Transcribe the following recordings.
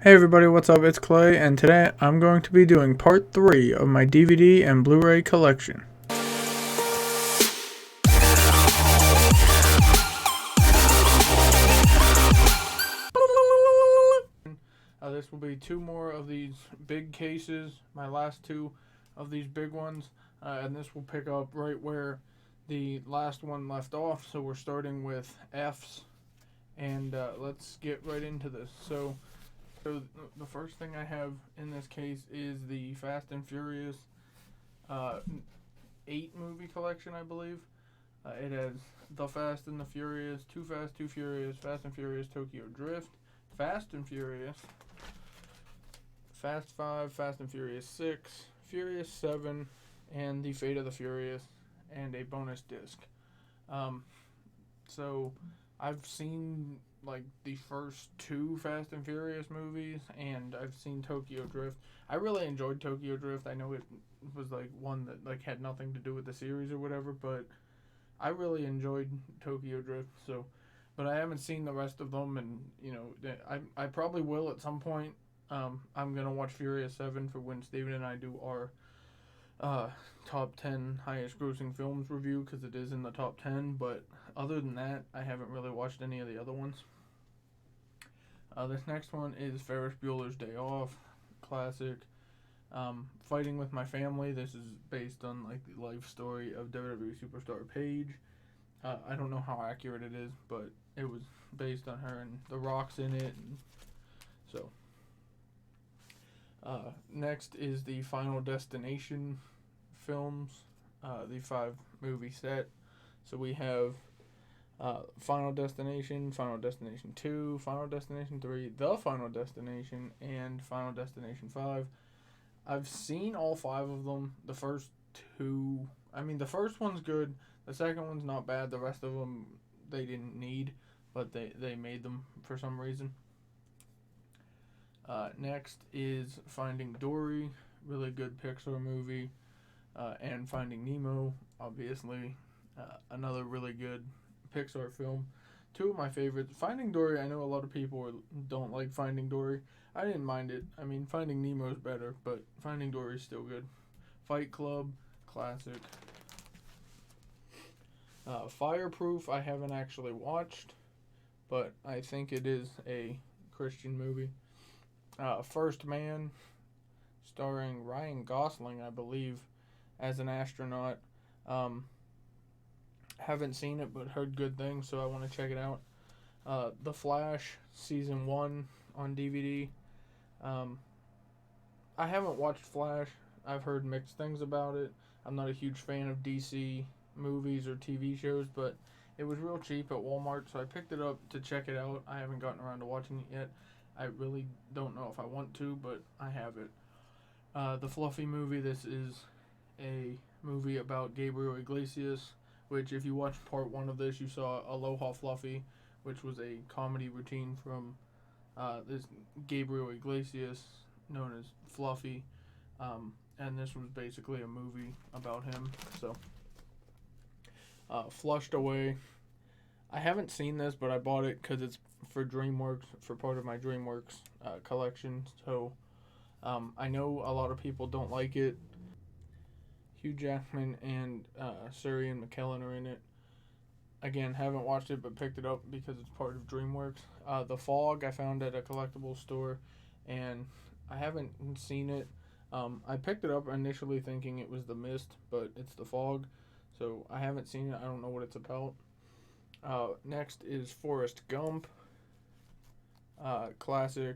Hey everybody, what's up? It's Clay, and today I'm going to be doing part 3 of my DVD and Blu-ray collection. This will be two more of these big cases, my last two of these big ones, and this will pick up right where the last one left off, so we're starting with F's, and let's get right into this. So the first thing I have in this case is the Fast and Furious 8 movie collection, I believe. It has The Fast and the Furious, Too Fast, Too Furious, Fast and Furious Tokyo Drift, Fast and Furious, Fast 5, Fast and Furious 6, Furious 7, and The Fate of the Furious, and a bonus disc. So I've seen like the first two Fast and Furious movies, and I've seen Tokyo Drift. I really enjoyed Tokyo Drift. I know it was like one that like had nothing to do with the series or whatever, but I really enjoyed Tokyo Drift. So, but I haven't seen the rest of them, and you know, I probably will at some point. I'm gonna watch Furious 7 for when Steven and I do our top 10 highest grossing films review, because it is in the top 10, but other than that, I haven't really watched any of the other ones. This next one is Ferris Bueller's Day Off, classic. Fighting with My Family. This is based on like the life story of WWE superstar Paige. I don't know how accurate it is, but it was based on her, and The Rock's in it. And so, next is the Final Destination films, the 5 movie set. So we have Final Destination, Final Destination 2, Final Destination 3, The Final Destination, and Final Destination 5. I've seen all 5 of them. The first two, the first one's good. The second one's not bad. The rest of them they didn't need, but they made them for some reason. Next is Finding Dory, really good Pixar movie, and Finding Nemo, obviously, another really good Pixar film. Two of my favorites. Finding Dory, I know a lot of people don't like Finding Dory. I didn't mind it. I mean, Finding Nemo's better, but Finding Dory is still good. Fight Club, classic. Fireproof, I haven't actually watched, but I think it is a Christian movie. First Man, starring Ryan Gosling, I believe, as an astronaut. Haven't seen it, but heard good things, so I want to check it out. The Flash, Season 1 on DVD. I haven't watched Flash. I've heard mixed things about it. I'm not a huge fan of DC movies or TV shows, but it was real cheap at Walmart, so I picked it up to check it out. I haven't gotten around to watching it yet. I really don't know if I want to, but I have it. The Fluffy movie, this is a movie about Gabriel Iglesias, which if you watched part 1 of this, you saw Aloha Fluffy, which was a comedy routine from this Gabriel Iglesias, known as Fluffy, and this was basically a movie about him. So, Flushed Away. I haven't seen this, but I bought it because it's for DreamWorks, for part of my DreamWorks collection. So, I know a lot of people don't like it. Hugh Jackman and Suri and McKellen are in it. Again, haven't watched it, but picked it up because it's part of DreamWorks. The Fog I found at a collectible store, and I haven't seen it. I picked it up initially thinking it was The Mist, but it's The Fog, so I haven't seen it. I don't know what it's about. Next is Forrest Gump, classic,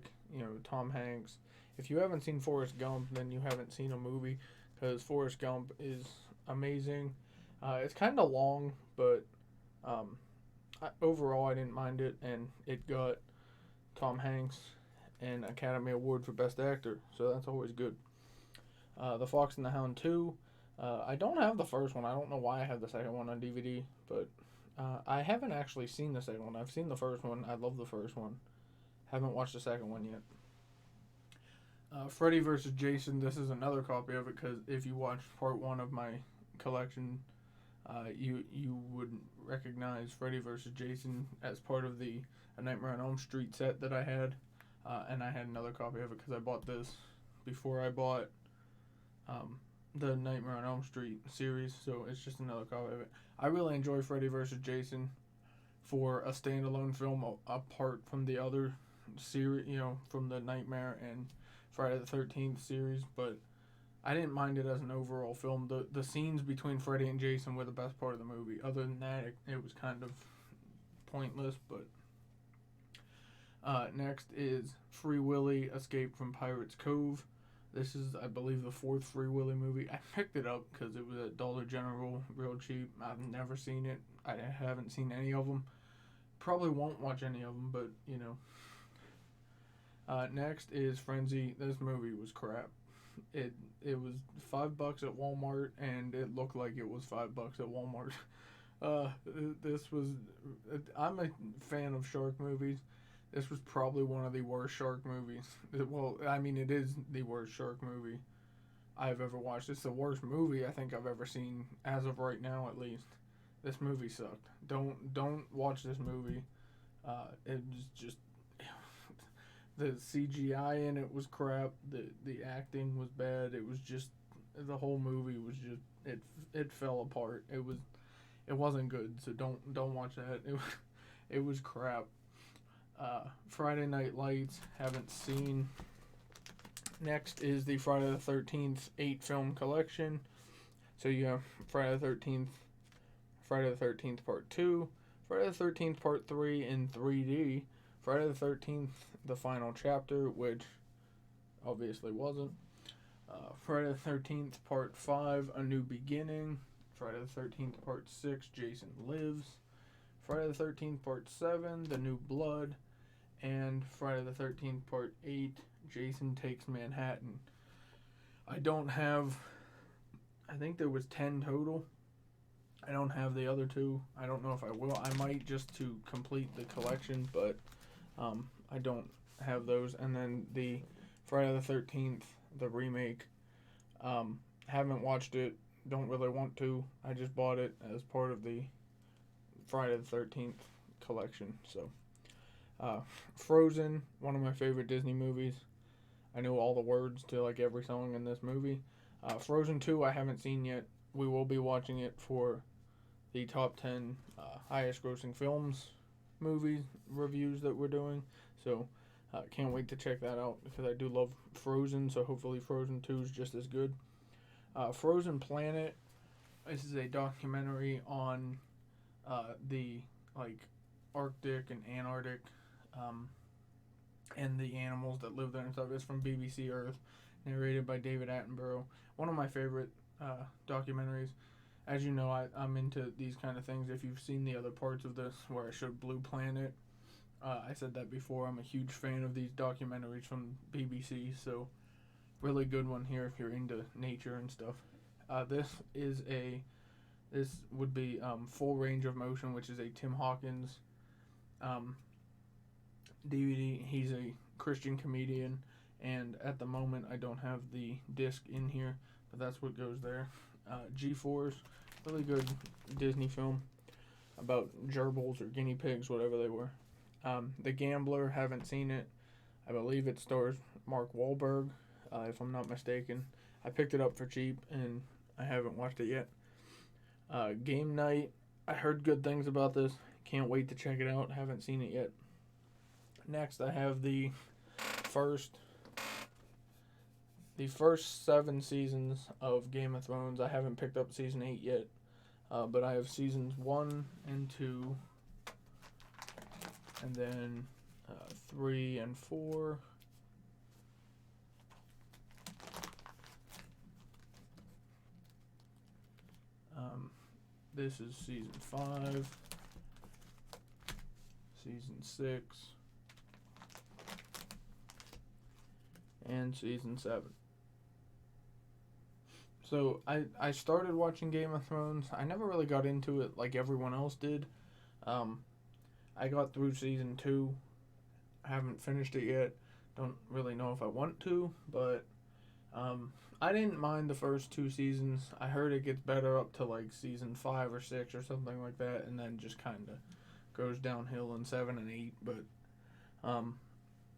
Tom Hanks. If you haven't seen Forrest Gump, then you haven't seen a movie, because Forrest Gump is amazing. It's kind of long, but overall I didn't mind it, and it got Tom Hanks an Academy Award for Best Actor, so that's always good. The Fox and the Hound 2. I don't have the first one. I don't know why I have the second one on DVD, but I haven't actually seen the second one. I've seen the first one. I love the first one. Haven't watched the second one yet. Freddy vs. Jason. This is another copy of it, because if you watched part 1 of my collection, you would recognize Freddy vs. Jason as part of the A Nightmare on Elm Street set that I had. and I had another copy of it because I bought this before I bought the Nightmare on Elm Street series, so it's just another copy of it. I really enjoy Freddy vs. Jason for a standalone film apart from the other series, from the Nightmare and Friday the 13th series, but I didn't mind it as an overall film. The scenes between Freddy and Jason were the best part of the movie. Other than that, it was kind of pointless, but next is Free Willy Escape from Pirate's Cove. This is, I believe, the fourth Free Willy movie. I picked it up because it was at Dollar General, real cheap. I've never seen it. I haven't seen any of them. Probably won't watch any of them, but, next is Frenzy. This movie was crap. It was $5 at Walmart, and it looked like it was $5 at Walmart. This was... I'm a fan of shark movies. This was probably one of the worst shark movies. Well, I mean, it is the worst shark movie I've ever watched. It's the worst movie I think I've ever seen, as of right now at least. This movie sucked. Don't watch this movie. It was just... The CGI in it was crap. The acting was bad. It was just... The whole movie was just... It fell apart. It wasn't good, so don't watch that. It was crap. Friday Night Lights, haven't seen. Next is the Friday the 13th 8-film collection. So you have Friday the 13th, Friday the 13th Part 2, Friday the 13th Part 3 in 3D, Friday the 13th The Final Chapter, which obviously wasn't, Friday the 13th Part 5 A New Beginning, Friday the 13th Part 6 Jason Lives, Friday the 13th Part 7 The New Blood, and Friday the 13th Part 8 Jason Takes Manhattan. I think there was 10 total. I don't have the other two. I don't know if I will. I might, just to complete the collection, but I don't have those. And then the Friday the 13th, the remake. Haven't watched it. Don't really want to. I just bought it as part of the Friday the 13th collection. So, Frozen, one of my favorite Disney movies. I know all the words to like every song in this movie. Frozen 2 I haven't seen yet. We will be watching it for the top 10 highest grossing films movie reviews that we're doing. So can't wait to check that out because I do love Frozen, so hopefully Frozen 2 is just as good. Frozen Planet. This is a documentary on the Arctic and Antarctic and the animals that live there and stuff. It's from BBC Earth, narrated by David Attenborough. One of my favorite documentaries. As you know, I'm into these kind of things. If you've seen the other parts of this where I showed Blue Planet, I said that before. I'm a huge fan of these documentaries from BBC, so really good one here if you're into nature and stuff. This would be Full Range of Motion, which is a Tim Hawkins DVD. He's a Christian comedian, and at the moment I don't have the disc in here, but that's what goes there. G-Force, really good Disney film about gerbils or guinea pigs, whatever they were. The Gambler, haven't seen it. I believe it stars Mark Wahlberg, if I'm not mistaken. I picked it up for cheap, and I haven't watched it yet. Game Night, I heard good things about this. Can't wait to check it out. Haven't seen it yet. Next, I have the first 7 seasons of Game of Thrones. I haven't picked up season 8 yet, but I have seasons 1 and 2, and then 3 and 4. This is season 5, season 6, and season 7. So I started watching Game of Thrones. I never really got into it like everyone else did. I got through season 2. I haven't finished it yet. Don't really know if I want to, but I didn't mind the first 2 seasons. I heard it gets better up to like season 5 or 6 or something like that, and then just kind of goes downhill in 7 and 8. But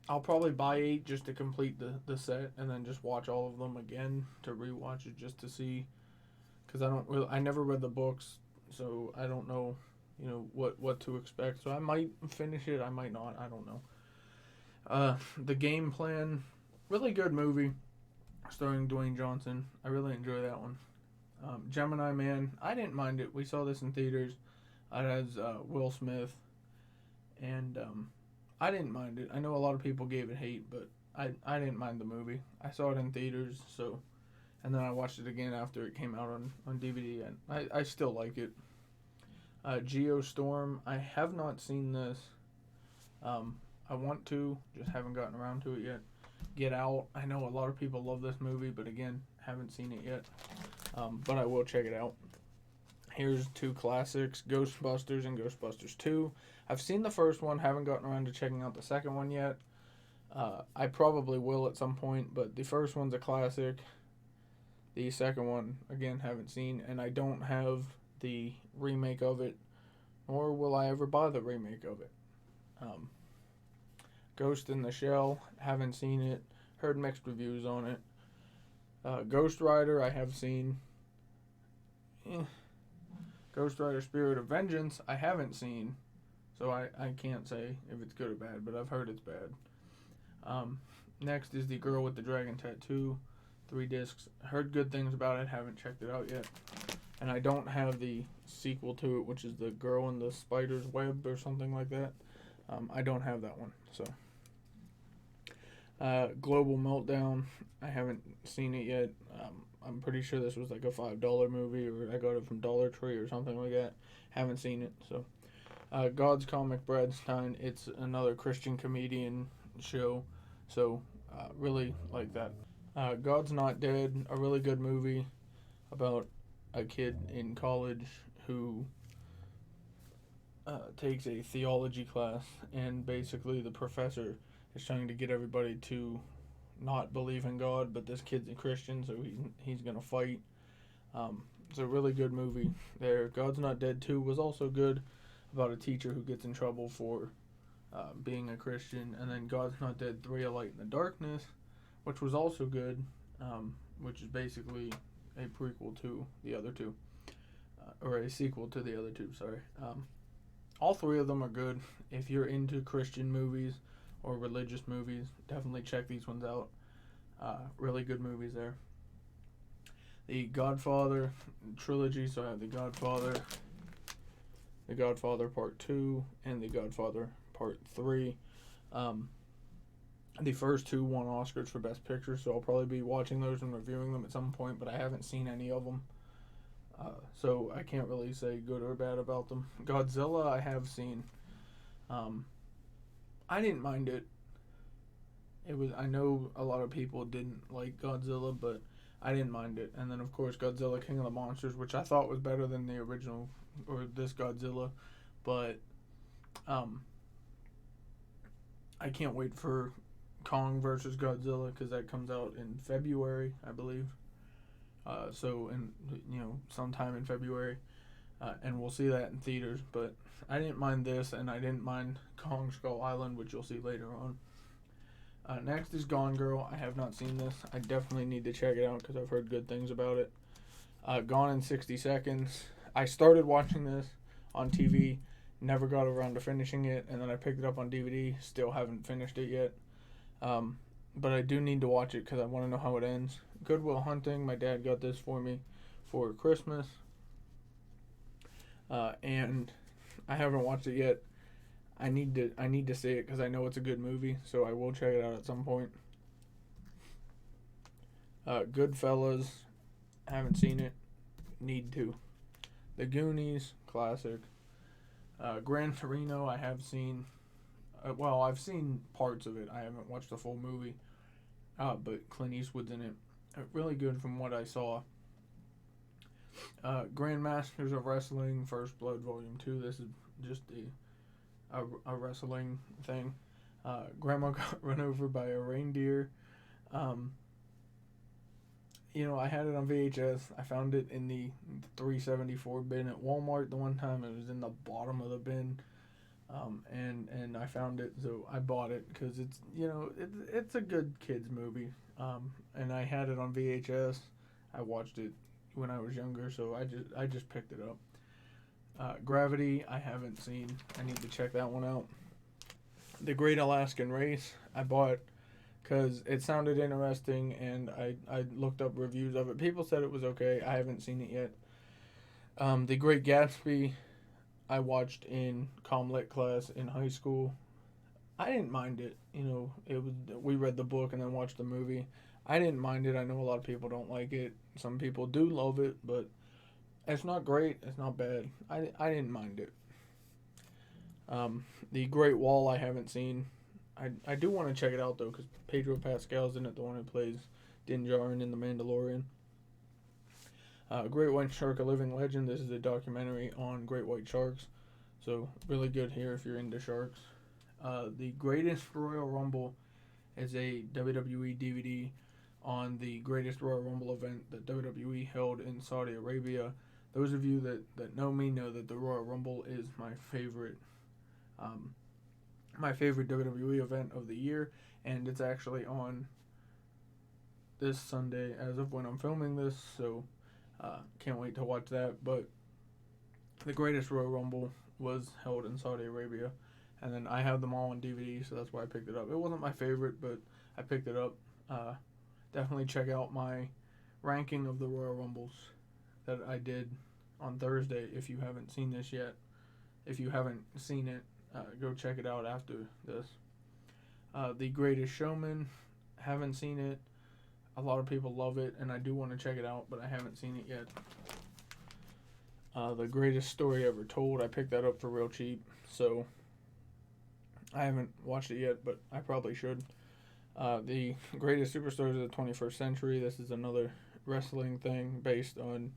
I'll probably buy 8 just to complete the set, and then just watch all of them again to rewatch it just to see, because I never read the books, so I don't know, what to expect. So I might finish it, I might not, I don't know. The Game Plan, really good movie, starring Dwayne Johnson. I really enjoy that one. Gemini Man, I didn't mind it. We saw this in theaters. It has Will Smith, and I didn't mind it. I know a lot of people gave it hate, but I didn't mind the movie. I saw it in theaters, so, and then I watched it again after it came out on DVD, and I still like it. Geostorm, I have not seen this. I want to, just haven't gotten around to it yet. Get Out, I know a lot of people love this movie, but again, haven't seen it yet. But I will check it out. Here's 2 classics, Ghostbusters and Ghostbusters 2. I've seen the first one, haven't gotten around to checking out the second one yet. I probably will at some point, but the first one's a classic. The second one, again, haven't seen, and I don't have the remake of it, nor will I ever buy the remake of it. Ghost in the Shell, haven't seen it, heard mixed reviews on it. Ghost Rider, I have seen. Ghost Rider Spirit of Vengeance, I haven't seen, so I can't say if it's good or bad, but I've heard it's bad. Next is The Girl with the Dragon Tattoo, 3 discs. Heard good things about it, haven't checked it out yet. And I don't have the sequel to it, which is The Girl in the Spider's Web or something like that. I don't have that one, so. Global Meltdown, I haven't seen it yet. I'm pretty sure this was like a $5 movie, or I got it from Dollar Tree or something like that. Haven't seen it, so. God's Comic Bradstein, it's another Christian comedian show, so really like that. God's Not Dead, a really good movie about a kid in college who takes a theology class, and basically the professor is trying to get everybody to not believe in God, but this kid's a Christian, so he's gonna fight. It's a really good movie there. God's Not Dead 2 was also good, about a teacher who gets in trouble for being a Christian. And then God's Not Dead 3, A Light in the Darkness, which was also good, which is basically a prequel to the other two, or a sequel to the other two, sorry. All 3 of them are good. If you're into Christian movies or religious movies, definitely check these ones out. Really good movies there. The Godfather trilogy, so I have The Godfather Part 2, and The Godfather Part 3. The first 2 won Oscars for Best Picture, so I'll probably be watching those and reviewing them at some point, but I haven't seen any of them. So I can't really say good or bad about them. Godzilla I have seen. I didn't mind it. I know a lot of people didn't like Godzilla, but I didn't mind it. And then of course Godzilla King of the Monsters, which I thought was better than the original, or this Godzilla, but I can't wait for Kong versus Godzilla, because that comes out in February, I believe. So sometime in February, and we'll see that in theaters. But I didn't mind this, and I didn't mind Kong Skull Island, which you'll see later on. Next is Gone Girl. I have not seen this. I definitely need to check it out because I've heard good things about it. Gone in 60 Seconds. I started watching this on TV, never got around to finishing it, and then I picked it up on DVD. Still haven't finished it yet. But I do need to watch it because I want to know how it ends. Good Will Hunting. My dad got this for me for Christmas. And I haven't watched it yet. I need to see it because I know it's a good movie, so I will check it out at some point. Goodfellas, haven't seen it, need to. The Goonies, classic. Gran Torino, I have seen. I've seen parts of it. I haven't watched the full movie. But Clint Eastwood's in it. Really good from what I saw. Grandmasters of Wrestling, First Blood Volume 2. This is just a wrestling thing. Grandma got run over by a reindeer. I had it on VHS. I found it in the $3.74 bin at Walmart the one time. It was in the bottom of the bin. And I found it, so I bought it because it's it's a good kids movie. And I had it on VHS. I watched it when I was younger, so I just picked it up. Gravity, I haven't seen. I need to check that one out. The Great Alaskan Race, I bought because it sounded interesting, and I looked up reviews of it. People said it was okay. I haven't seen it yet. The Great Gatsby, I watched in comm lit class in high school. I didn't mind it. It was we read the book and then watched the movie. I didn't mind it. I know a lot of people don't like it. Some people do love it, but it's not great. It's not bad. I didn't mind it. The Great Wall I haven't seen. I do want to check it out though because Pedro Pascal's in it, the one who plays Din Djarin in The Mandalorian. Great White Shark, a Living Legend. This is a documentary on great white sharks. So, really good here if you're into sharks. The Greatest Royal Rumble is a WWE DVD on the Greatest Royal Rumble event that WWE held in Saudi Arabia. Those of you that know me know that the Royal Rumble is my favorite WWE event of the year, and it's actually on this Sunday as of when I'm filming this, so can't wait to watch that. But the Greatest Royal Rumble was held in Saudi Arabia, and then I have them all on DVD, so that's why I picked it up. It wasn't my favorite, but I picked it up. Definitely check out my ranking of the Royal Rumbles that I did on Thursday if you haven't seen this yet. If you haven't seen it, go check it out after this. The Greatest Showman, haven't seen it. A lot of people love it, and I do want to check it out, but I haven't seen it yet. The Greatest Story Ever Told, I picked that up for real cheap, so I haven't watched it yet, but I probably should. The Greatest Superstars of the 21st Century, this is another wrestling thing based on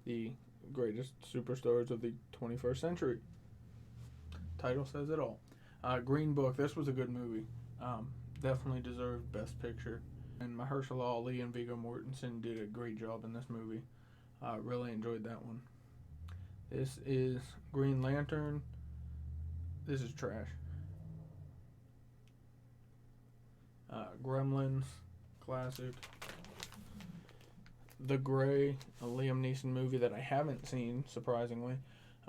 the greatest superstars of the 21st century. Title says it all. Green Book, this was a good movie. Definitely deserved Best Picture. And Mahershala Ali and Viggo Mortensen did a great job in this movie. Really enjoyed that one. This is Green Lantern. This is trash. Gremlins, classic. The Gray, a Liam Neeson movie that I haven't seen, surprisingly.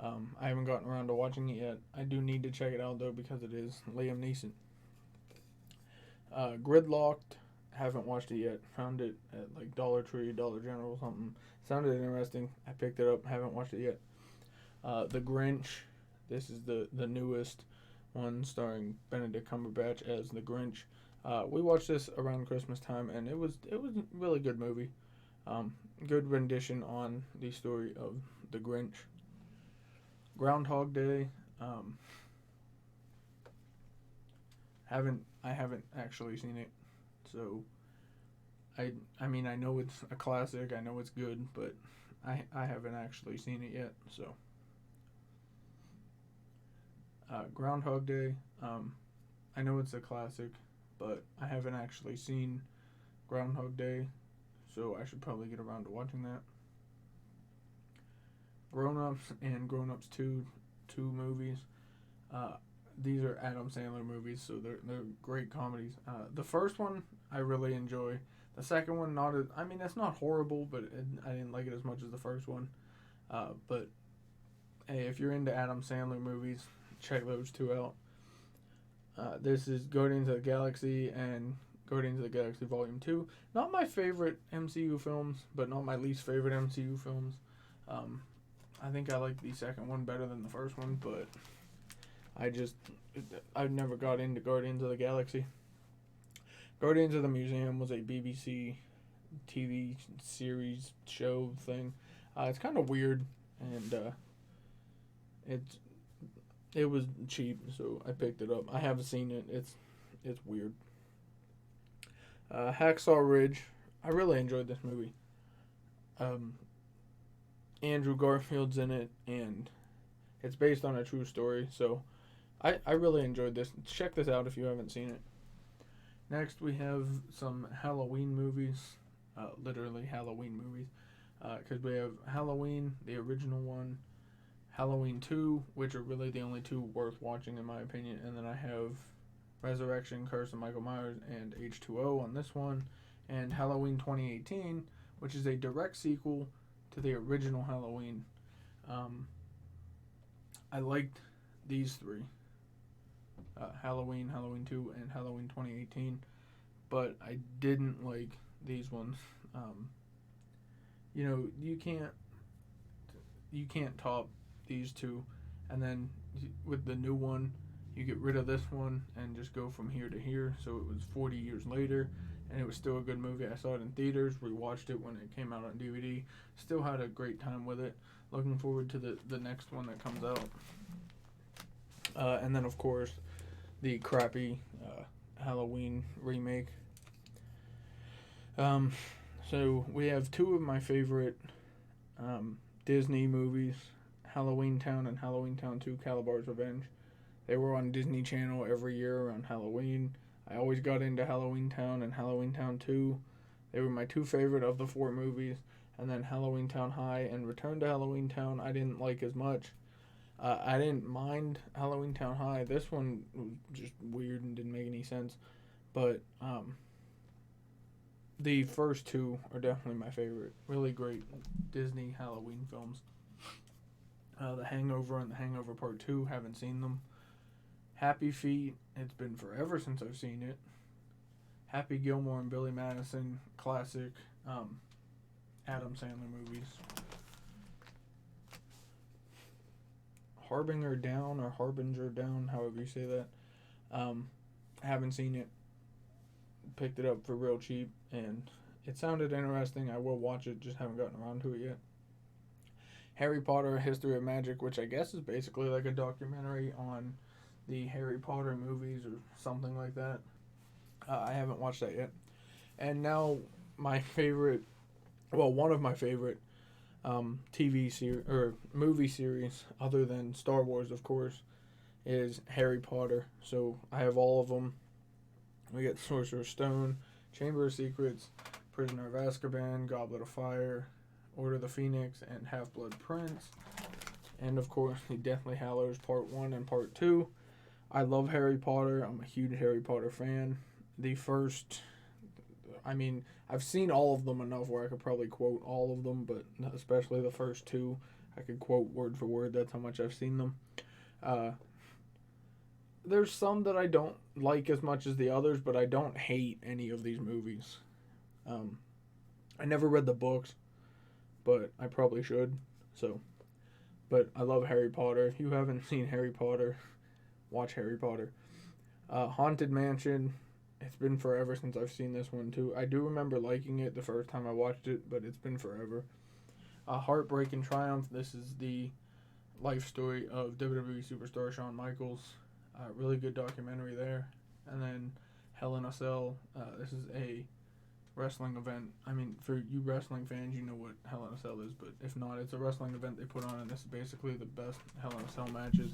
I haven't gotten around to watching it yet. I do need to check it out, though, because it is Liam Neeson. Gridlocked, haven't watched it yet. Found it at, like, Dollar Tree, Dollar General, something. Sounded interesting. I picked it up, haven't watched it yet. The Grinch, this is the newest one starring Benedict Cumberbatch as the Grinch. We watched this around Christmas time, and it was a really good movie. Good rendition on the story of the Grinch. Groundhog Day. I haven't actually seen it, so I mean I know it's a classic. I know it's good, but I haven't actually seen it yet. So Groundhog Day. I know it's a classic, but I haven't actually seen Groundhog Day, so I should probably get around to watching that. Grown Ups and Grown Ups 2, two movies. These are Adam Sandler movies, so they're great comedies. The first one I really enjoy. The second one, not as, I mean, it's not horrible, but I didn't like it as much as the first one. But hey, if you're into Adam Sandler movies, check those two out. This is Guardians of the Galaxy and Guardians of the Galaxy Volume 2. Not my favorite MCU films, but not my least favorite MCU films. I think I like the second one better than the first one, but I never got into Guardians of the Galaxy. Guardians of the Museum was a BBC TV series show thing. It's kind of weird, and it was cheap, so I picked it up. I haven't seen it. It's weird. Hacksaw Ridge. I really enjoyed this movie. Andrew Garfield's in it, and it's based on a true story, so I really enjoyed this. Check this out if you haven't seen it. Next, we have some Halloween movies, literally Halloween movies, because we have Halloween, the original one, Halloween 2, which are really the only two worth watching in my opinion, and then I have Resurrection, Curse of Michael Myers, and H2O on this one, and Halloween 2018, which is a direct sequel to the original Halloween. I liked these three, Halloween, Halloween 2, and Halloween 2018, but I didn't like these ones. You know, you can't top these two, and then with the new one, you get rid of this one and just go from here to here. So it was 40 years later, and it was still a good movie. I saw it in theaters, rewatched it when it came out on DVD, still had a great time with it. Looking forward to the next one that comes out. And then, of course, the crappy Halloween remake. So we have two of my favorite Disney movies, Halloween Town and Halloween Town 2, Calabar's Revenge. They were on Disney Channel every year around Halloween. I always got into Halloween Town and Halloween Town 2. They were my two favorite of the four movies. And then Halloween Town High and Return to Halloween Town I didn't like as much. I didn't mind Halloween Town High. This one was just weird and didn't make any sense. But the first two are definitely my favorite. Really great Disney Halloween films. The Hangover and The Hangover Part 2, haven't seen them. Happy Feet, it's been forever since I've seen it. Happy Gilmore and Billy Madison, classic Adam Sandler movies. Harbinger Down or Harbinger Down, however you say that. Haven't seen it. Picked it up for real cheap, and it sounded interesting. I will watch it, just haven't gotten around to it yet. Harry Potter, History of Magic, which I guess is basically like a documentary on the Harry Potter movies or something like that. I haven't watched that yet. And now my favorite, well, one of my favorite TV series or movie series, other than Star Wars, of course, is Harry Potter. So I have all of them. We get Sorcerer's Stone, Chamber of Secrets, Prisoner of Azkaban, Goblet of Fire, Order of the Phoenix, and Half-Blood Prince. And of course, the Deathly Hallows Part 1 and Part 2. I love Harry Potter. I'm a huge Harry Potter fan. The first, I mean, I've seen all of them enough where I could probably quote all of them, but especially the first two, I could quote word for word. That's how much I've seen them. There's some that I don't like as much as the others, but I don't hate any of these movies. I never read the books, but I probably should. But I love Harry Potter. If you haven't seen Harry Potter, watch Harry Potter. Haunted Mansion. It's been forever since I've seen this one too. I do remember liking it the first time I watched it, but it's been forever. Heartbreak and Triumph. This is the life story of WWE superstar Shawn Michaels. Really good documentary there. And then Hell in a Cell. This is a wrestling event. I mean, for you wrestling fans, you know what Hell in a Cell is, but if not, it's a wrestling event they put on, and this is basically the best Hell in a Cell matches.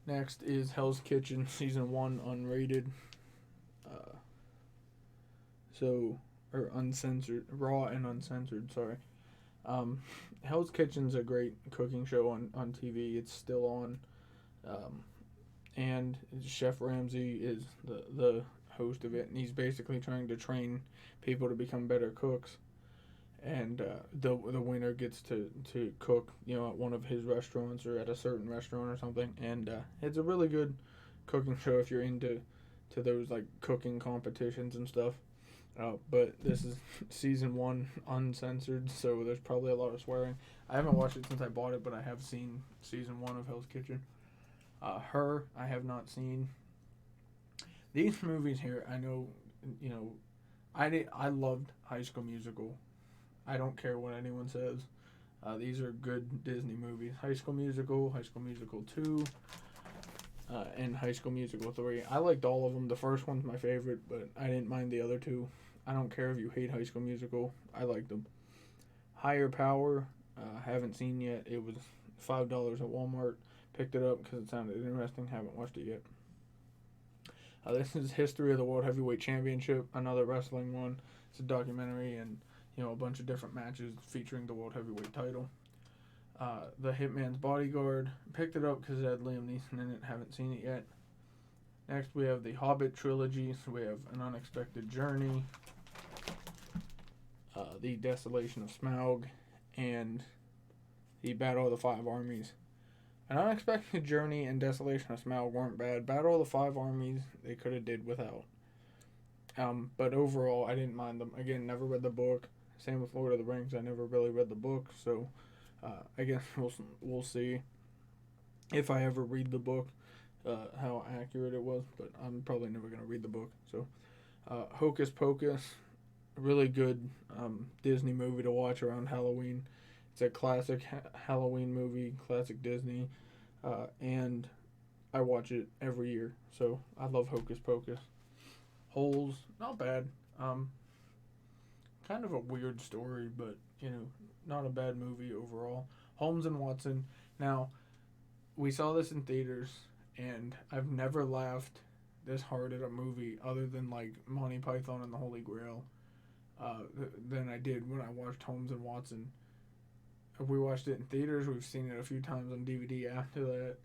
Next is Hell's Kitchen Season 1 unrated. Or uncensored, raw and uncensored, sorry. Hell's Kitchen's a great cooking show on TV. It's still on. And Chef Ramsay is the host of it, and he's basically trying to train people to become better cooks. And the winner gets to cook, you know, at one of his restaurants or at a certain restaurant or something. And it's a really good cooking show if you're into those like cooking competitions and stuff. But this is season 1 uncensored, so there's probably a lot of swearing. I haven't watched it since I bought it, but I have seen season 1 of Hell's Kitchen. Her, I have not seen. These movies here, I know, you know, I loved High School Musical. I don't care what anyone says. These are good Disney movies. High School Musical 2, and High School Musical 3. I liked all of them. The first one's my favorite, but I didn't mind the other two. I don't care if you hate High School Musical. I liked them. Higher Power, haven't seen yet. It was $5 at Walmart. Picked it up because it sounded interesting. Haven't watched it yet. This is History of the World Heavyweight Championship, another wrestling one. It's a documentary and, you know, a bunch of different matches featuring the World Heavyweight title. The Hitman's Bodyguard. Picked it up because it had Liam Neeson in it. Haven't seen it yet. Next, we have the Hobbit trilogy. So we have An Unexpected Journey, The Desolation of Smaug, and the Battle of the Five Armies. An Unexpected Journey and Desolation of Smaug weren't bad. Battle of the Five Armies, they could have did without. But overall, I didn't mind them. Again, never read the book. Same with Lord of the Rings. I never really read the book, so I guess we'll see if I ever read the book, how accurate it was. But I'm probably never going to read the book. So, Hocus Pocus, really good Disney movie to watch around Halloween. It's a classic Halloween movie, classic Disney, and I watch it every year. So I love Hocus Pocus. Holes, not bad. Kind of a weird story, but not a bad movie overall. Holmes and Watson. Now, we saw this in theaters, and I've never laughed this hard at a movie other than like Monty Python and the Holy Grail than I did when I watched Holmes and Watson. We watched it in theaters. We've seen it a few times on DVD after that,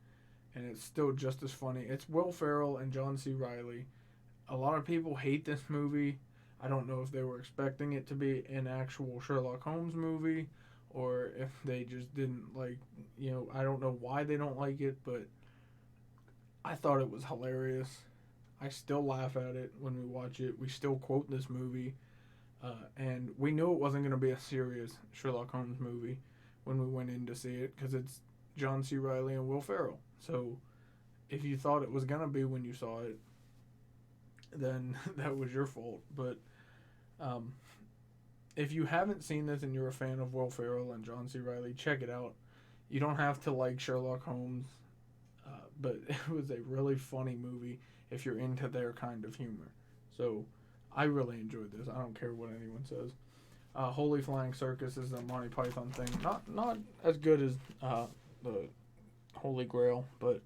and it's still just as funny. It's Will Ferrell and John C. Reilly. A lot of people hate this movie. I don't know if they were expecting it to be an actual Sherlock Holmes movie, or if they just didn't like, I don't know why they don't like it, but I thought it was hilarious. I still laugh at it when we watch it. We still quote this movie, and we knew it wasn't going to be a serious Sherlock Holmes movie when we went in to see it, because it's John C. Reilly and Will Ferrell. So if you thought it was going to be when you saw it, then that was your fault. But if you haven't seen this and you're a fan of Will Ferrell and John C. Reilly, check it out. You don't have to like Sherlock Holmes, but it was a really funny movie if you're into their kind of humor. So I really enjoyed this. I don't care what anyone says. Holy Flying Circus is the Monty Python thing. Not as good as the Holy Grail, but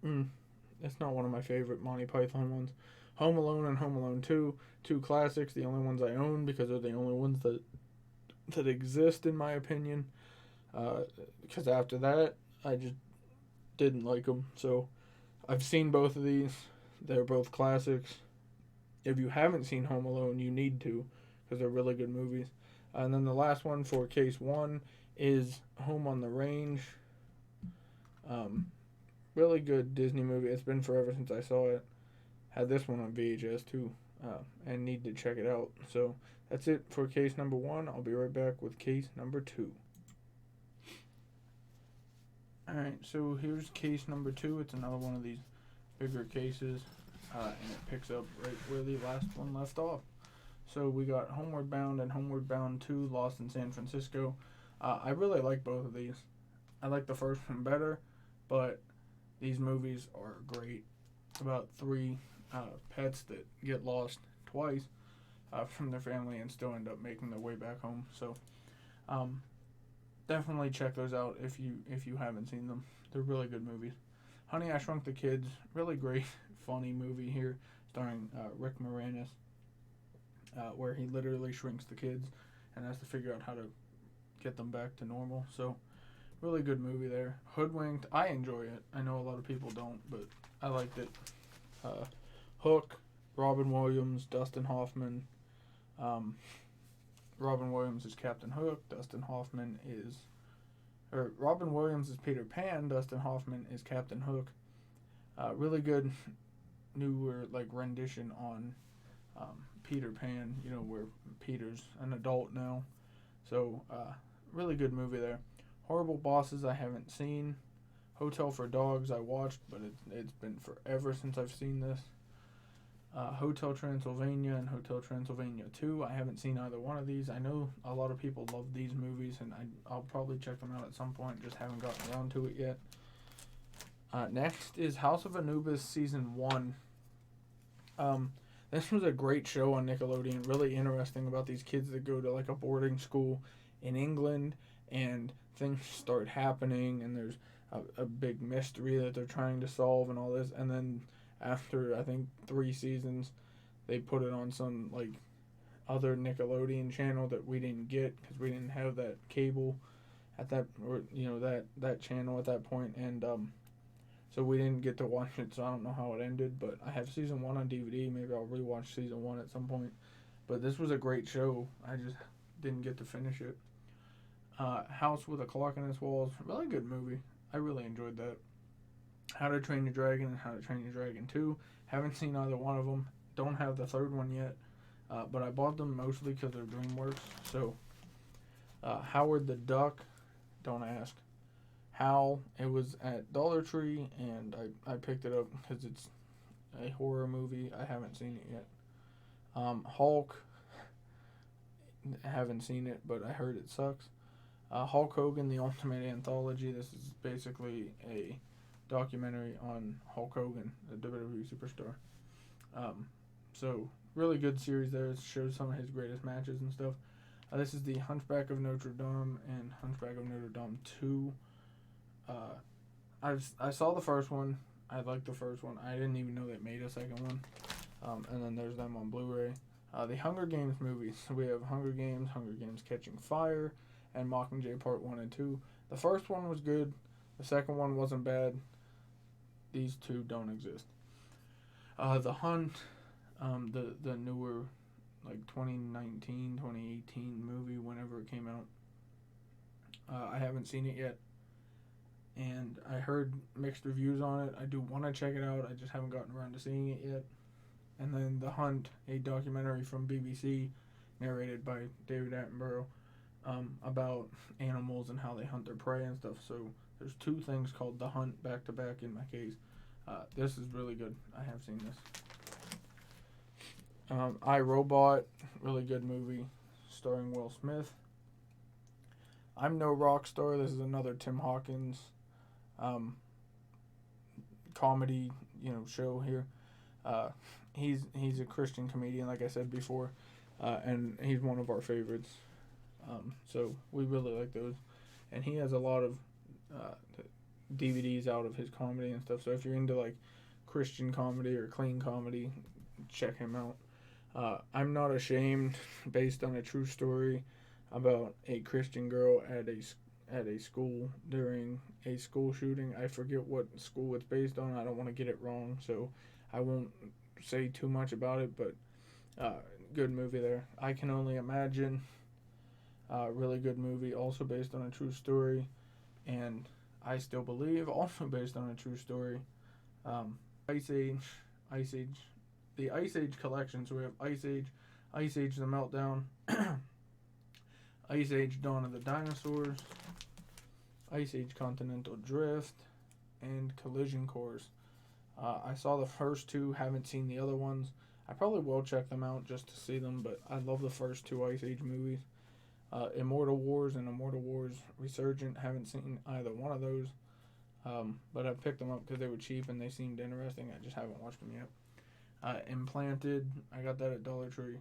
it's not one of my favorite Monty Python ones. Home Alone and Home Alone 2, two classics, the only ones I own because they're the only ones that exist in my opinion. Because after that, I just didn't like them. So I've seen both of these. They're both classics. If you haven't seen Home Alone, you need to, because they're really good movies. And then the last one for case one is Home on the Range. Really good Disney movie. It's been forever since I saw it. Had this one on VHS too, and need to check it out. So that's it for case number one. I'll be right back with case number two. Alright, so here's case number two. It's another one of these bigger cases, and it picks up right where the last one left off. So we got Homeward Bound and Homeward Bound 2, Lost in San Francisco. I really like both of these. I like the first one better, but these movies are great. About three pets that get lost twice from their family and still end up making their way back home. So definitely check those out if you haven't seen them. They're really good movies. Honey, I Shrunk the Kids, really great, funny movie here, starring Rick Moranis, where he literally shrinks the kids and has to figure out how to get them back to normal. So really good movie there. Hoodwinked, I enjoy it. I know a lot of people don't, but I liked it. Hook, Robin Williams, Dustin Hoffman. Robin Williams is Captain Hook. Robin Williams is Peter Pan. Dustin Hoffman is Captain Hook. Really good newer rendition on Peter Pan. Where Peter's an adult now. So really good movie there. Horrible Bosses I haven't seen. Hotel for Dogs I watched, but it's been forever since I've seen this. Hotel Transylvania and Hotel Transylvania 2. I haven't seen either one of these. I know a lot of people love these movies, and I'll probably check them out at some point. Just haven't gotten around to it yet. Next is House of Anubis Season 1. This was a great show on Nickelodeon. Really interesting about these kids that go to a boarding school in England, and things start happening, and there's a big mystery that they're trying to solve and all this. And then after, I think, 3 seasons, they put it on some, other Nickelodeon channel that we didn't get because we didn't have that cable at that, or that channel at that point, and so we didn't get to watch it. So I don't know how it ended, but I have season 1 on DVD. Maybe I'll rewatch season 1 at some point. But this was a great show. I just didn't get to finish it. House with a Clock in Its Walls, really good movie. I really enjoyed that. How to Train Your Dragon and How to Train Your Dragon 2. Haven't seen either one of them. Don't have the third one yet. But I bought them mostly because they're DreamWorks. So, Howard the Duck, don't ask. Howl, it was at Dollar Tree, and I picked it up because it's a horror movie. I haven't seen it yet. Hulk, I haven't seen it, but I heard it sucks. Hulk Hogan, The Ultimate Anthology. This is basically a documentary on Hulk Hogan, the WWE superstar. So, really good series there. It shows some of his greatest matches and stuff. This is the Hunchback of Notre Dame and Hunchback of Notre Dame 2. I saw the first one. I liked the first one. I didn't even know they made a second one. And then there's them on Blu-ray. The Hunger Games movies. So we have Hunger Games Catching Fire, and Mockingjay Part 1 and 2. The first one was good. The second one wasn't bad. These two don't exist. The Hunt, the newer, like 2019, 2018 movie, whenever it came out. I haven't seen it yet. And I heard mixed reviews on it. I do want to check it out. I just haven't gotten around to seeing it yet. And then The Hunt, a documentary from BBC, narrated by David Attenborough, about animals and how they hunt their prey and stuff. So there's two things called The Hunt back to back in my case. This is really good. I have seen this. I, Robot, really good movie starring Will Smith. I'm No Rock Star. This is another Tim Hawkins comedy, show here. He's a Christian comedian, like I said before, and he's one of our favorites. So we really like those, and he has a lot of DVDs out of his comedy and stuff. So if you're into like Christian comedy or clean comedy, check him out. I'm Not Ashamed, based on a true story about a Christian girl at a school during a school shooting. I forget what school it's based on. I don't want to get it wrong, so I won't say too much about it, but good movie there. I Can Only Imagine, really good movie, also based on a true story, and I Still Believe, also based on a true story. Ice Age, the Ice Age collection. So we have Ice Age The Meltdown, Ice Age Dawn of the Dinosaurs, Ice Age Continental Drift, and Collision Course. I saw the first two, haven't seen the other ones. I probably will check them out just to see them, but I love the first two Ice Age movies. Immortal Wars and Immortal Wars Resurgent, haven't seen either one of those, but I picked them up because they were cheap and they seemed interesting. I just haven't watched them yet. Implanted, I got that at Dollar Tree.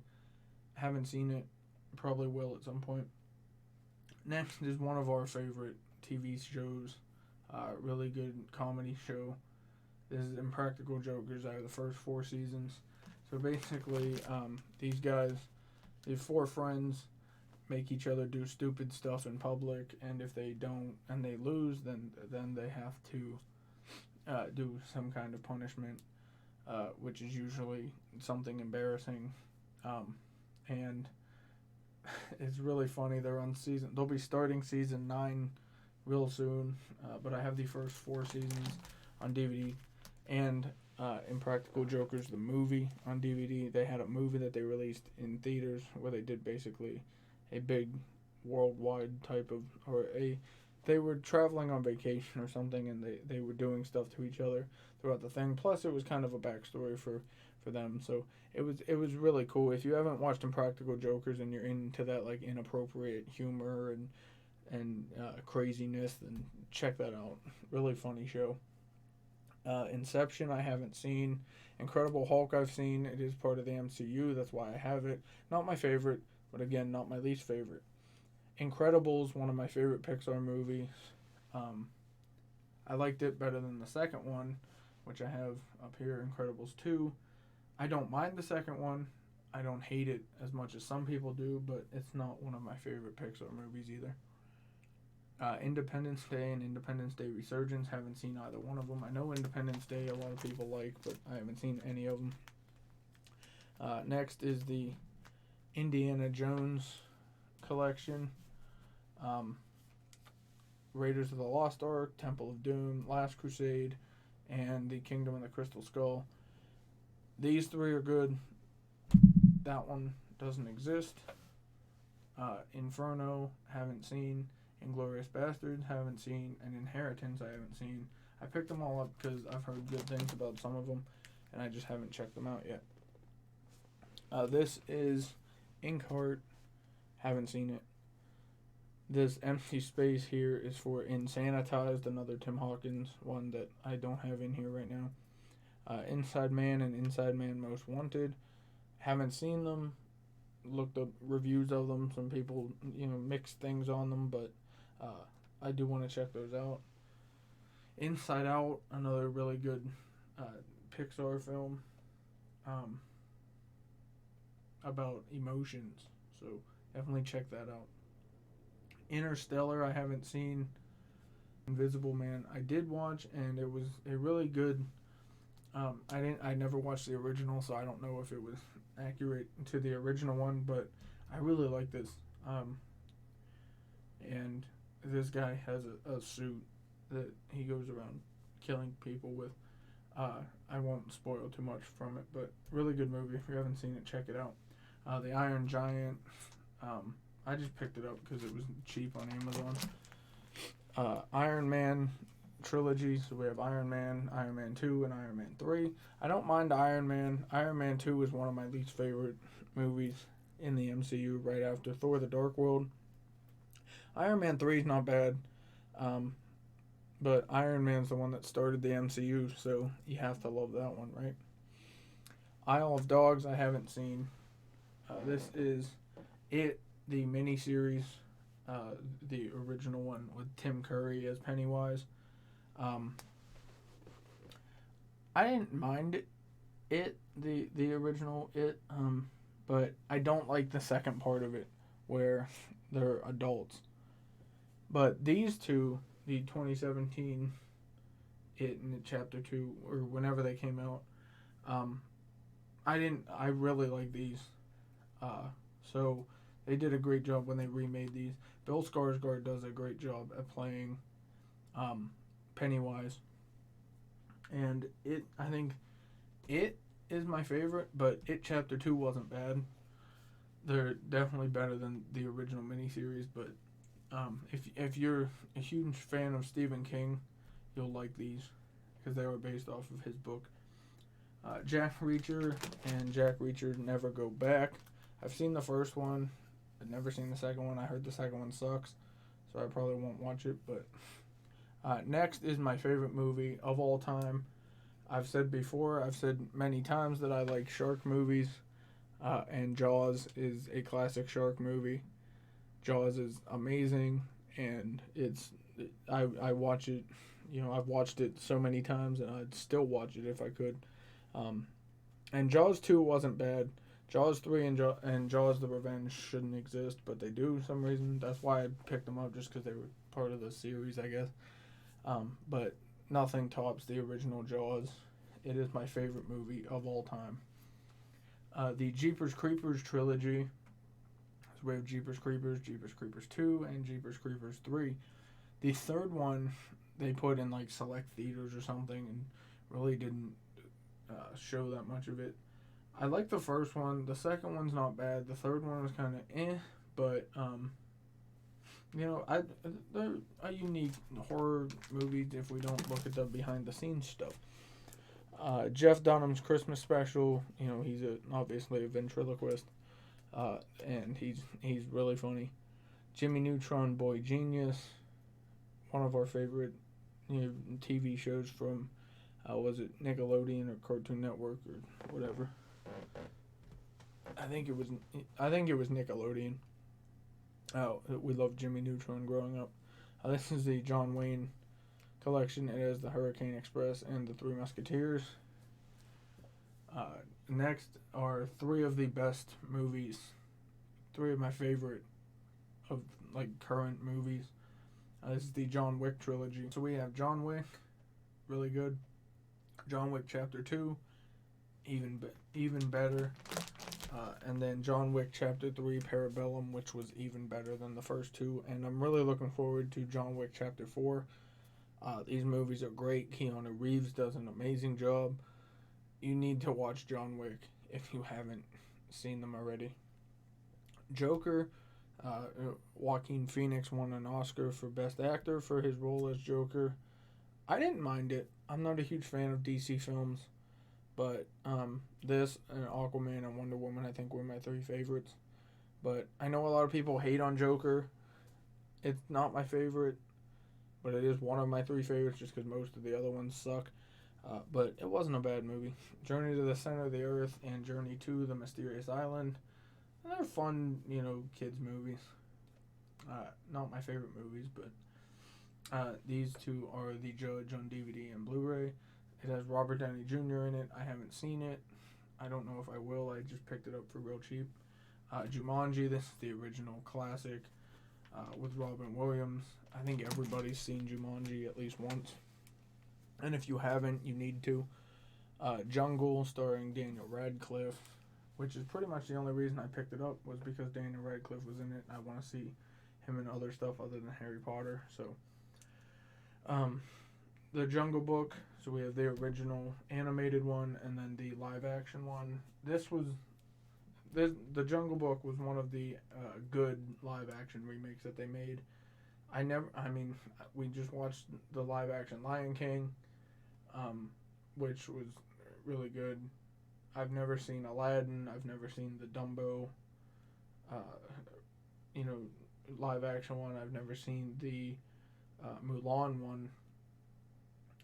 Haven't seen it, probably will at some point. Next is one of our favorite TV shows, really good comedy show. This is Impractical Jokers. I have the first 4 seasons. So basically, these four friends, make each other do stupid stuff in public, and if they don't and they lose, then they have to do some kind of punishment, which is usually something embarrassing, and it's really funny. They'll be starting season 9 real soon, but I have the first 4 seasons on DVD, and Impractical Jokers, the movie, on DVD. They had a movie that they released in theaters where they did basically a big worldwide type of, they were traveling on vacation or something, and they were doing stuff to each other throughout the thing. Plus, it was kind of a backstory for them. So it was really cool. If you haven't watched Impractical Jokers and you're into that like inappropriate humor and craziness, then check that out. Really funny show. Inception I haven't seen. Incredible Hulk I've seen. It is part of the MCU. That's why I have it. Not my favorite, but again, not my least favorite. Incredibles, one of my favorite Pixar movies. I liked it better than the second one, which I have up here, Incredibles 2. I don't mind the second one. I don't hate it as much as some people do, but it's not one of my favorite Pixar movies either. Independence Day and Independence Day Resurgence, haven't seen either one of them. I know Independence Day a lot of people like, but I haven't seen any of them. Next is the Indiana Jones collection. Raiders of the Lost Ark, Temple of Doom, Last Crusade, and the Kingdom of the Crystal Skull. These three are good. That one doesn't exist. Inferno, haven't seen. Inglourious Basterds, haven't seen. And Inheritance, I haven't seen. I picked them all up because I've heard good things about some of them, and I just haven't checked them out yet. This is Inkheart, haven't seen it. This empty space here is for Insanitized, another Tim Hawkins one that I don't have in here right now. Inside Man and Inside Man Most Wanted, haven't seen them. Looked up reviews of them. Some people, mixed things on them, but I do want to check those out. Inside Out, another really good Pixar film about emotions, so definitely check that out. Interstellar, I haven't seen. Invisible Man, I did watch, and it was a really good. I never watched the original, so I don't know if it was accurate to the original one, but I really like this. And this guy has a suit that he goes around killing people with. I won't spoil too much from it, but really good movie. If you haven't seen it, check it out. The Iron Giant. I just picked it up because it was cheap on Amazon. Iron Man trilogy. So we have Iron Man 2, and Iron Man 3. I don't mind Iron Man. Iron Man 2 is one of my least favorite movies in the MCU, right after Thor: The Dark World. Iron Man 3 is not bad, but Iron Man's the one that started the MCU, so you have to love that one, right? Isle of Dogs, I haven't seen. This is it, the miniseries, the original one with Tim Curry as Pennywise. I didn't mind the original it, but I don't like the second part of it where they're adults. But these two, the 2017 it and Chapter 2, or whenever they came out, I really like these. So they did a great job when they remade these. Bill Skarsgård does a great job at playing Pennywise. And I think it is my favorite, but It Chapter 2 wasn't bad. They're definitely better than the original miniseries, but if you're a huge fan of Stephen King, you'll like these because they were based off of his book. Jack Reacher and Jack Reacher Never Go Back. I've seen the first one. I've never seen the second one. I heard the second one sucks, so I probably won't watch it. But next is my favorite movie of all time. I've said many times that I like shark movies, and Jaws is a classic shark movie. Jaws is amazing, and I watch it. I've watched it so many times, and I'd still watch it if I could. And Jaws 2 wasn't bad. Jaws 3 and Jaws the Revenge shouldn't exist, but they do for some reason. That's why I picked them up, just because they were part of the series, I guess. But nothing tops the original Jaws. It is my favorite movie of all time. The Jeepers Creepers trilogy. So we have Jeepers Creepers 2, and Jeepers Creepers 3. The third one they put in like select theaters or something, and really didn't show that much of it. I like the first one. The second one's not bad. The third one was kind of but they're a unique horror movie if we don't look at the behind the scenes stuff. Jeff Dunham's Christmas special. He's obviously a ventriloquist, and he's really funny. Jimmy Neutron Boy Genius, one of our favorite TV shows from was it Nickelodeon or Cartoon Network or whatever. I think it was Nickelodeon. We loved Jimmy Neutron growing up. This is the John Wayne collection. It has the Hurricane Express and the Three Musketeers. next are three of the best movies, three of my favorite of like current movies. This is the John Wick trilogy. So we have John Wick, really good. John Wick Chapter 2, even better. And then John Wick Chapter 3, Parabellum, which was even better than the first two. And I'm really looking forward to John Wick Chapter 4. These movies are great. Keanu Reeves does an amazing job. You need to watch John Wick if you haven't seen them already. Joker, Joaquin Phoenix won an Oscar for Best Actor for his role as Joker. I didn't mind it. I'm not a huge fan of DC films, but this and Aquaman and Wonder Woman I think were my three favorites. But I know a lot of people hate on Joker. It's not my favorite, but it is one of my three favorites just because most of the other ones suck. But it wasn't a bad movie. Journey to the Center of the Earth and Journey to the Mysterious Island. And they're fun, kids' movies. Not my favorite movies, but these two are The Judge on DVD and Blu-ray. It has Robert Downey Jr. in it. I haven't seen it. I don't know if I will. I just picked it up for real cheap. Jumanji, this is the original classic with Robin Williams. I think everybody's seen Jumanji at least once. And if you haven't, you need to. Jungle, starring Daniel Radcliffe, which is pretty much the only reason I picked it up was because Daniel Radcliffe was in it. I want to see him in other stuff other than Harry Potter. So, the Jungle Book. So we have the original animated one and then the live action one. The Jungle Book was one of the good live action remakes that they made. We just watched the live action Lion King, which was really good. I've never seen Aladdin. I've never seen the Dumbo, live action one. I've never seen the Mulan one.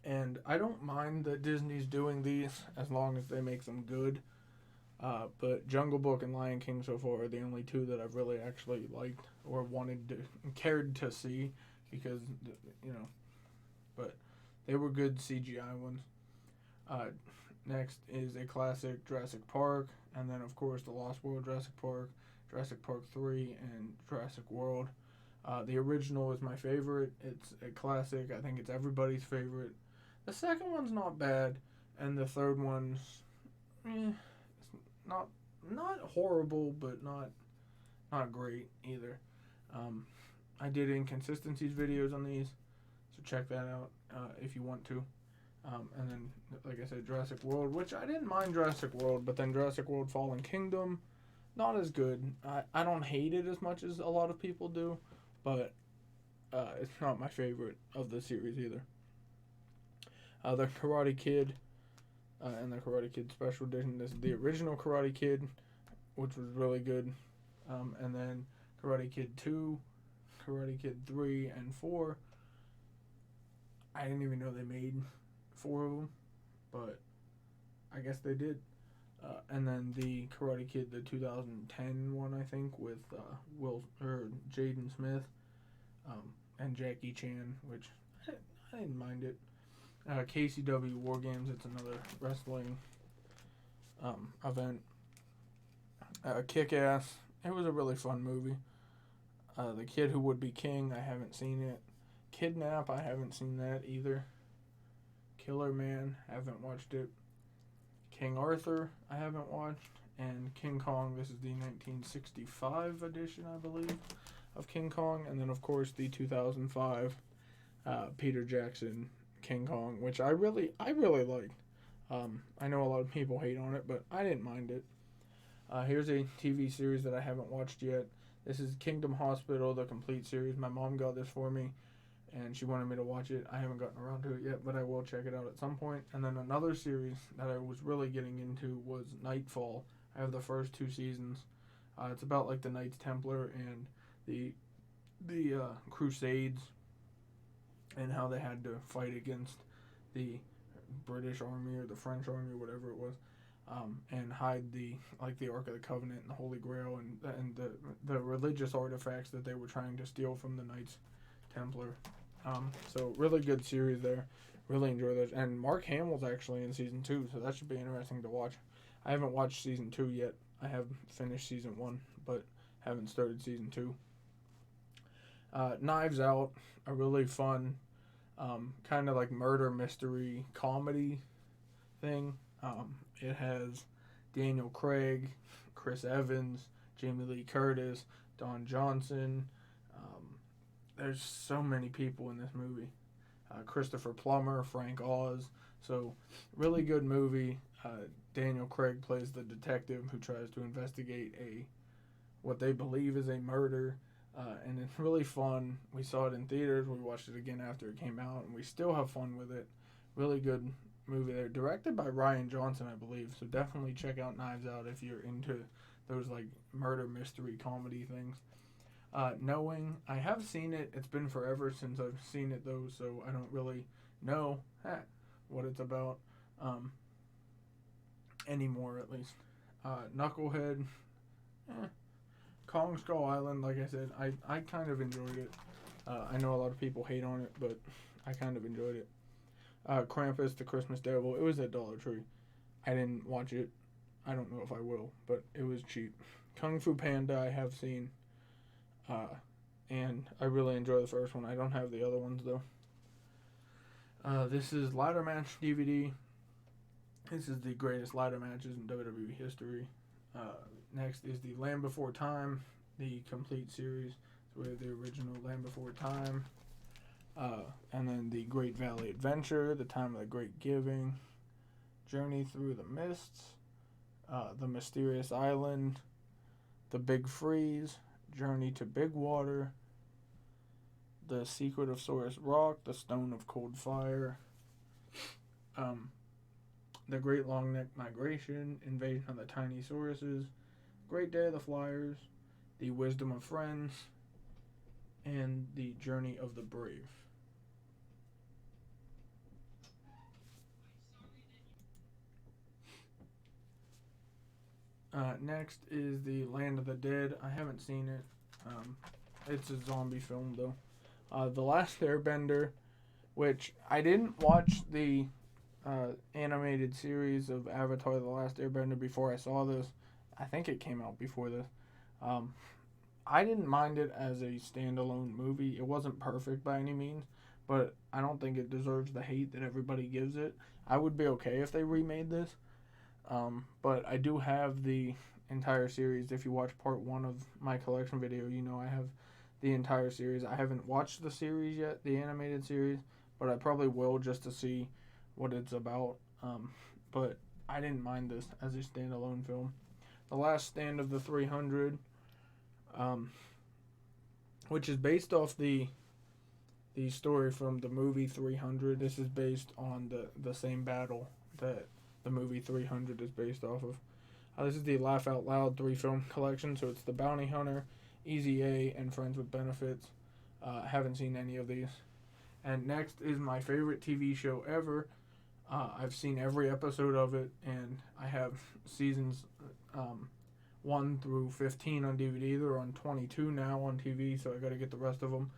And I don't mind that Disney's doing these as long as they make them good. But Jungle Book and Lion King so far are the only two that I've really actually liked or cared to see because, but they were good CGI ones. Next is a classic Jurassic Park, and then of course the Lost World Jurassic Park 3, and Jurassic World. The original is my favorite. It's a classic. I think it's everybody's favorite. The second one's not bad, and the third one's it's not horrible, but not great either. I did inconsistencies videos on these, so check that out if you want to. And then, like I said, Jurassic World, which I didn't mind Jurassic World, but then Jurassic World Fallen Kingdom, not as good. I don't hate it as much as a lot of people do, but it's not my favorite of the series either. The Karate Kid and the Karate Kid Special Edition. This is the original Karate Kid, which was really good. And then Karate Kid 2, Karate Kid 3, and 4. I didn't even know they made 4 of them, but I guess they did. And then the Karate Kid, the 2010 one, I think, with Jaden Smith and Jackie Chan, which I didn't mind it. KCW War Games, it's another wrestling event. Kick-Ass, it was a really fun movie. The Kid Who Would Be King, I haven't seen it. Kidnap, I haven't seen that either. Killer Man, haven't watched it. King Arthur, I haven't watched. And King Kong, this is the 1965 edition, I believe, of King Kong. And then, of course, the 2005 Peter Jackson King Kong, which I really like. I know a lot of people hate on it, but I didn't mind it. Here's a TV series that I haven't watched yet. This is Kingdom Hospital, the complete series. My mom got this for me, and she wanted me to watch it. I haven't gotten around to it yet, but I will check it out at some point. And then another series that I was really getting into was Nightfall. I have the first 2 seasons. It's about like the Knights Templar and the Crusades and how they had to fight against the British Army or the French Army, whatever it was, and hide the Ark of the Covenant and the Holy Grail and the religious artifacts that they were trying to steal from the Knights Templar. So really good series there. Really enjoy those. And Mark Hamill's actually in season 2, so that should be interesting to watch. I haven't watched season 2 yet. I have finished season 1, but haven't started season 2. Knives Out, a really fun, kind of like murder mystery comedy thing. It has Daniel Craig, Chris Evans, Jamie Lee Curtis, Don Johnson. There's so many people in this movie. Christopher Plummer, Frank Oz. So, really good movie. Daniel Craig plays the detective who tries to investigate what they believe is a murder. And it's really fun. We saw it in theaters. We watched it again after it came out, and we still have fun with it. Really good movie there. Directed by Rian Johnson, I believe. So definitely check out Knives Out if you're into those like murder mystery comedy things. Knowing, I have seen it. It's been forever since I've seen it though, so I don't really know what it's about anymore at least. Knucklehead, Kong Skull Island, like I said, I kind of enjoyed it. I know a lot of people hate on it, but I kind of enjoyed it. Krampus, the Christmas Devil, it was at Dollar Tree. I didn't watch it. I don't know if I will, but it was cheap. Kung Fu Panda, I have seen. And I really enjoy the first one. I don't have the other ones, though. This is Ladder Match DVD. This is the greatest ladder matches in WWE history. Next is the Land Before Time, the complete series, with the original Land Before Time. And then the Great Valley Adventure, the Time of the Great Giving, Journey Through the Mists, The Mysterious Island, The Big Freeze, Journey to Big Water, The Secret of Saurus Rock, The Stone of Cold Fire, The Great Long Neck Migration, Invasion of the Tiny Sauruses, Great Day of the Flyers, The Wisdom of Friends, and The Journey of the Brave. Next is the Land of the Dead. I haven't seen it. It's a zombie film, though. The Last Airbender, which I didn't watch the animated series of Avatar: The Last Airbender before I saw this. I think it came out before this. I didn't mind it as a standalone movie. It wasn't perfect by any means, but I don't think it deserves the hate that everybody gives it. I would be okay if they remade this. But I do have the entire series. If you watch part 1 of my collection video, you know I have the entire series. I haven't watched the series yet, the animated series, but I probably will just to see what it's about. But I didn't mind this as a standalone film. The Last Stand of the 300, which is based off the story from the movie 300. This is based on the same battle that the movie 300 is based off of. This is the Laugh Out Loud 3-film collection, so it's The Bounty Hunter, Easy A, and Friends with Benefits. Haven't seen any of these. And next is my favorite TV show ever. I've seen every episode of it, and I have seasons 1 through 15 on DVD. They're on 22 now on TV, so I gotta get the rest of them.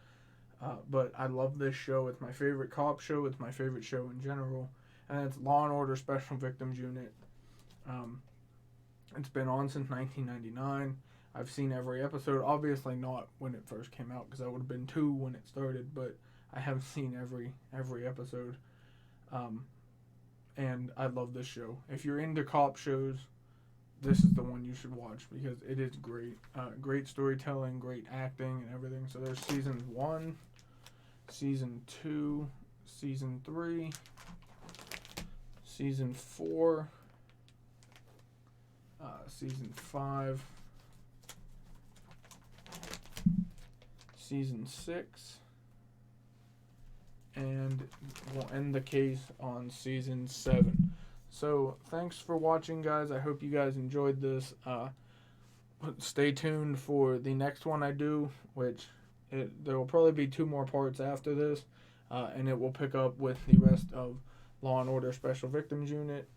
But I love this show. It's my favorite cop show. It's my favorite show in general. And it's Law & Order Special Victims Unit. It's been on since 1999. I've seen every episode. Obviously not when it first came out, because I would have been 2 when it started, but I have seen every episode. And I love this show. If you're into cop shows, this is the one you should watch, because it is great. Great storytelling, great acting, and everything. So there's season 1, season 2, season 3, season 4, season 5, season 6, and we'll end the case on season 7. So thanks for watching, guys. I hope you guys enjoyed this. Stay tuned for the next one I do, which there will probably be 2 more parts after this, and it will pick up with the rest of Law & Order Special Victims Unit.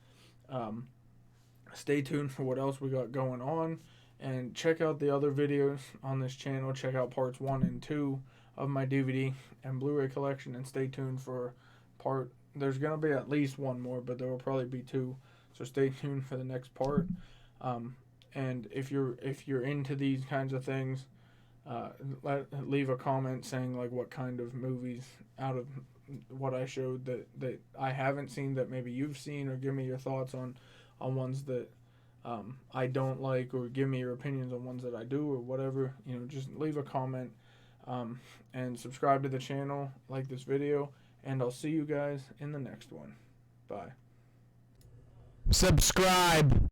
Stay tuned for what else we got going on, and check out the other videos on this channel. Check out parts 1 and 2 of my DVD and Blu-ray collection, and stay tuned for there's gonna be at least one more, but there will probably be two. So stay tuned for the next part. And if you're into these kinds of things, leave a comment saying like what kind of movies out of what I showed that I haven't seen that maybe you've seen, or give me your thoughts on ones that I don't like, or give me your opinions on ones that I do, or whatever. Just leave a comment, and subscribe to the channel, like this video, and I'll see you guys in the next one. Bye. Subscribe.